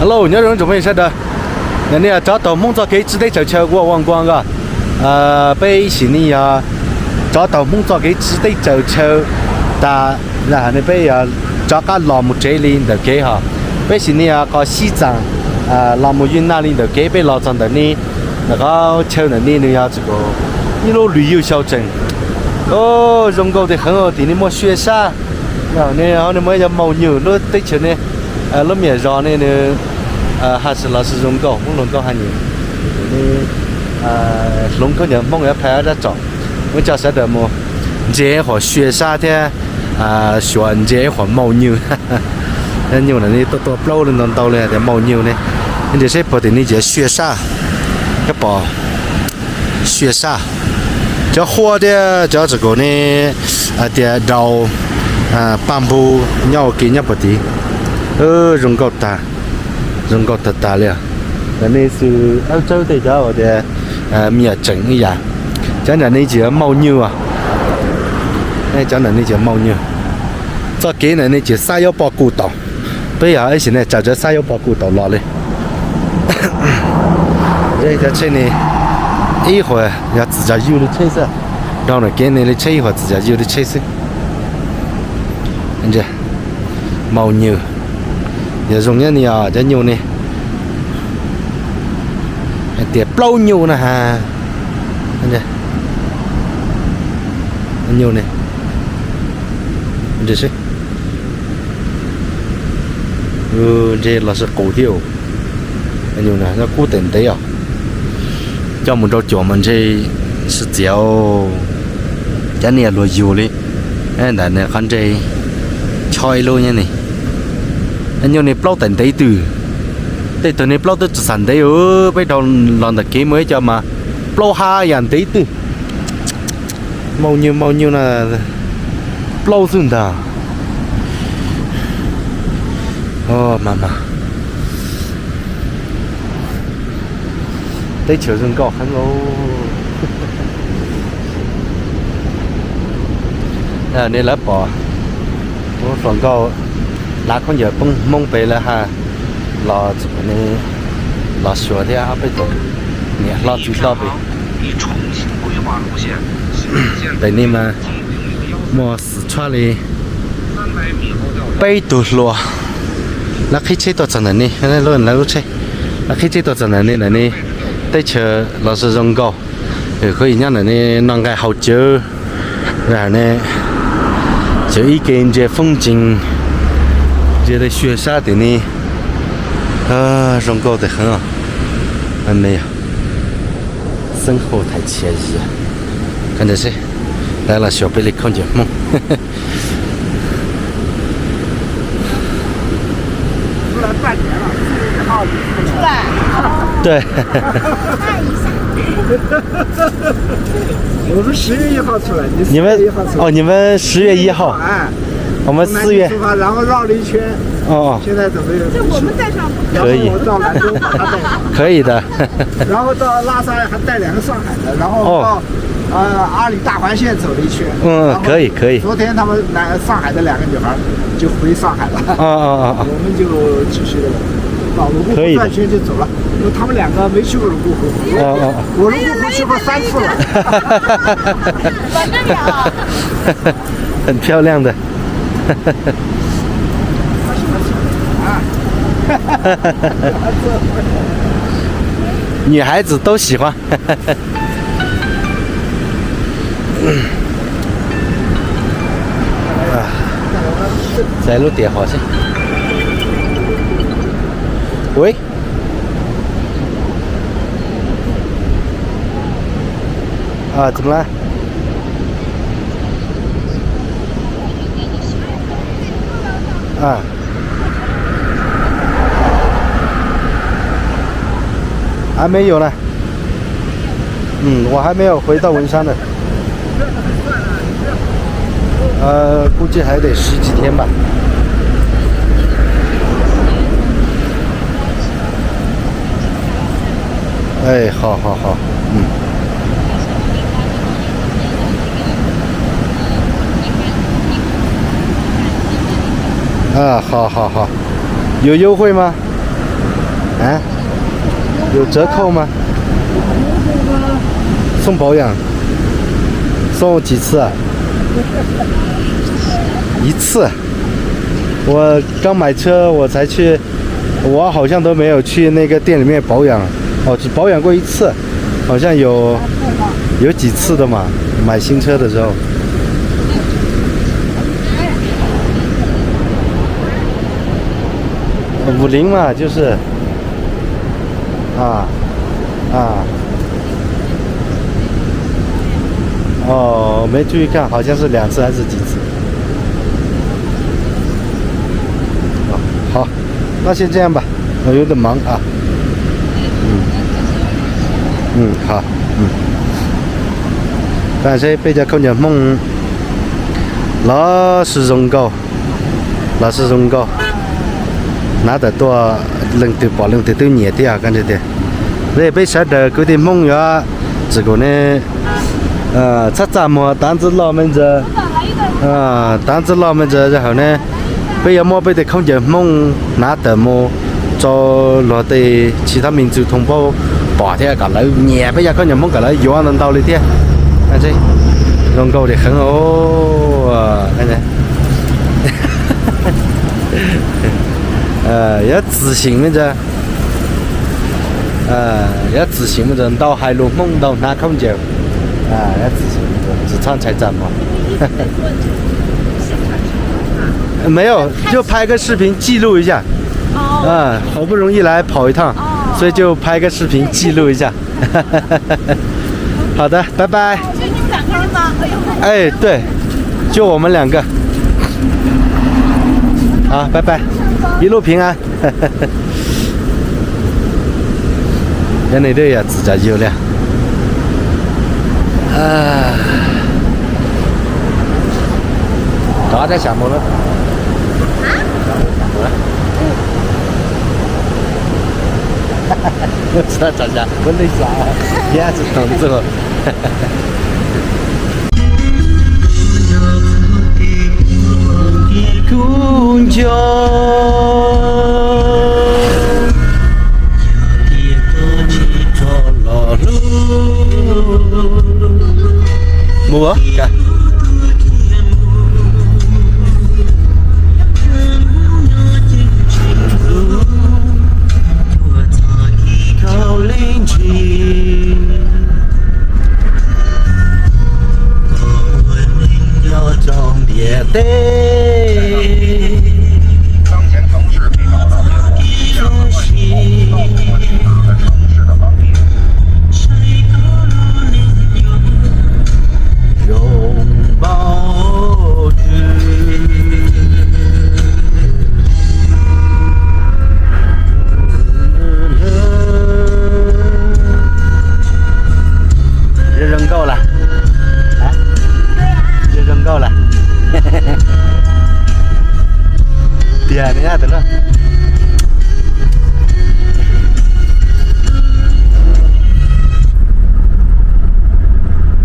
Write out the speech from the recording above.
Hello, nhớ rồi chuẩn bị sao đó. Nên là cho tàu mong cho cái chỉ để chờ qua quan quan cả. Bây giờ này cho tàu mong cho cái chỉ để chờ ta là này bây giờ cho cả làm một chế linh được cái ha. Bây giờ này có西藏làm một云南linh được cái bây giờ trong đó này那个chờ呢你要这个一路旅游小镇。哦，人工的很好的，你莫雪山，然后你莫要牦牛，那对起呢，那面上呢还是老是人工，我人工还牛，人工人梦要拍着照，我叫啥的么？这和雪山的选这和牦牛，那牛呢你多包了能到了的牦牛呢，你这些不的你这雪山，个包雪山。这火的这个呢，的绕半步鸟给人不的，人高大了。那那是欧洲的叫我的灭症一样，讲的那叫牦牛啊，哎讲的那叫牦牛，这给人那叫318古道，不要而且呢，找这318古道拿来，这个车呢。一会儿要自家有的车噻，然后呢，给你的车一会儿自家有的车噻。看这牦牛，也容易你啊，这牛呢，这包牛呢哈，看这牛呢，这是，这那是狗丢，牛呢，那固定的呀。cho một chỗ mình chơi sự dẻo cái này là nhiều đấy anh đã này con chơi chơi luôn nha này anh nhau này bao tận đấy từ này bao từ sản đấy ở bây giờ làm được cái mới cho mà bao hai ngàn đấy từ bao nhiêu là bao xuống đó mà đây chiều rừng cỏ khăn ô nên là bỏ phần cỏ lá con giờ mông về là ha lò này lò sửa thì áp bây giờ nè lò chỉ lò về đây nên mà mua Sichuan này bay tụt lùa là khi chơi tụt chân này cái này luôn là lúc chơi là khi chơi tụt chân này này tới chờ là sử dụng cầu thì có ý nhận là này năng cái hậu chứa rồi này chứa ý kiến về phong cảnh về cái雪山的呢用cầu的很啊很美啊生活太惬意啊看这些来了小贝里看见梦出来半年了4月1号出来对我们10月1号出来，你们10月1号出来。你们10月1号，哎，我们4月出发，然后绕了一圈。现在准备。这我们带上可以。我到兰州把它带上。可以的。然后到拉萨还带2个上海的，然后到阿里大环线走了一圈。可以。昨天他们上海的2个女孩就回上海了。我们就继续到泸沽湖转圈就走了，因为他们2个没去过泸沽湖。我泸沽湖去过3次了。反正了。很漂亮的。女孩子都喜欢。在录电话去。喂。怎么了？还没有呢。我还没有回到文山呢。估计还得10几天吧。哎，好。好，有优惠吗？啊？有折扣吗？送保养？送几次啊？一次。我刚买车，我才去，我好像都没有去那个店里面保养。哦，只保养过一次，好像有几次的嘛。买新车的时候。50嘛，就是。哦，没注意看，好像是2次还是几次？好，那先这样吧，我有点忙啊。好，但是bây giờ không nhớ mong nó sử dụng cầu, nãy tại tôi lần thứ tư nhẹ thì à cái gì thế, đây bây giờ đợi cái gì mong nhớ chỉ có này chắc chắn mà单子老们这单子老们这然后呢bây giờ bây giờ không nhớ mong nãy tại mà cho lo tới其他民族同胞bỏ theo cả lấy nhẹ bây giờ không nhớ mong cả lấy vô ăn tàu đi thế anh thấy lòng cầu thì khẩn anh này要自信么子要自信么子到海陆梦到拿空酒要自信只唱才站嘛没有就拍个视频记录一下好不容易来跑一趟所以就拍个视频记录一下好的拜拜就你们2个人吗？哎对就我们2个好拜拜一路平安cái này đây là chỉ nhiều nè đó cái sản một đó sao chả chả vấn đề sao ya chỉ thằng rồi cũng cho mua cả trong địa tế当前城市非常的这样的关系造成了巨大的城市的方便拥抱着扔够了扔够了tiền đấy nha, tưởng đâu